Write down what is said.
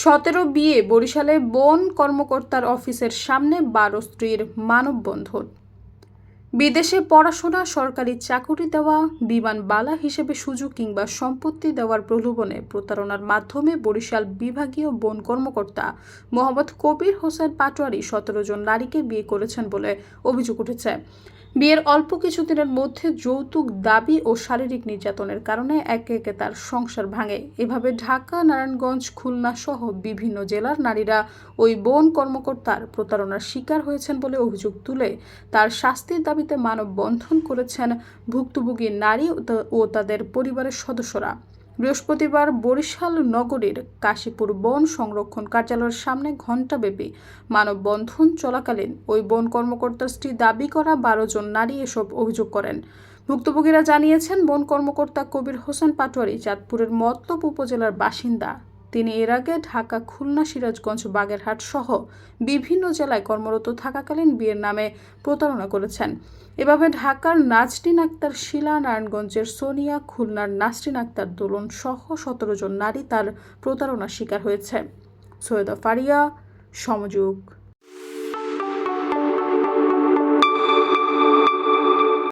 17 বিয়ে বরিশালে বন কর্মকর্তার অফিসের সামনে 12 স্ত্রীর মানববন্ধন। বিদেশে পড়াশোনা, সরকারি চাকুরি দেওয়া, বিমানবালা হিসেবে সুযোগ কিংবা সম্পত্তি দেওয়ার প্রলোভনে প্রতারণার মাধ্যমে বরিশাল বিভাগীয় বন কর্মকর্তা মোহাম্মদ কবির হোসেন পাটোয়ারি 17 জন নারীকে বিয়ে করেছেন বলে অভিযোগ উঠেছে। বিয়ের অল্প কিছুদিনের মধ্যে যৌতুক দাবি ও শারীরিক নির্যাতনের কারণে একে একে তার সংসার ভাঙে। এভাবে ঢাকা, নারায়ণগঞ্জ, খুলনা সহ বিভিন্ন জেলার নারীরা ওই বন কর্মকর্তার প্রতারণার শিকার হয়েছেন বলে অভিযোগ তুলে তার শাস্তির দাবিতে মানববন্ধন করেছেন ভুক্তভোগী নারী ও তাদের পরিবারের সদস্যরা। বৃহস্পতিবার বরিশাল নগরীর কাশীপুর বন সংরক্ষণ কার্যালয়ের সামনে ঘণ্টাব্যাপী মানববন্ধন চলাকালীন ওই বন কর্মকর্তার স্ত্রী দাবি করা 12 জন নারী এসব অভিযোগ করেন। ভুক্তভোগীরা জানিয়েছেন, বন কর্মকর্তা কবির হোসেন পাটোয়ারি চাঁদপুরের মতলব উপজেলার বাসিন্দা। তিনি এর আগে ঢাকা, খুলনা, সিরাজগঞ্জ, বাগেরহাট সহ বিভিন্ন জেলায় কর্মরত থাকাকালীন বিয়ের নামে প্রতারণা করেছেন। এভাবে ঢাকার নাজরিন আক্তার শিলা, নারায়ণগঞ্জের সোনিয়া, খুলনার নাসরিন আক্তার দোলন সহ 17 জন নারী তার প্রতারণার শিকার হয়েছে। সৈয়দা ফারিয়া, সমযোগ।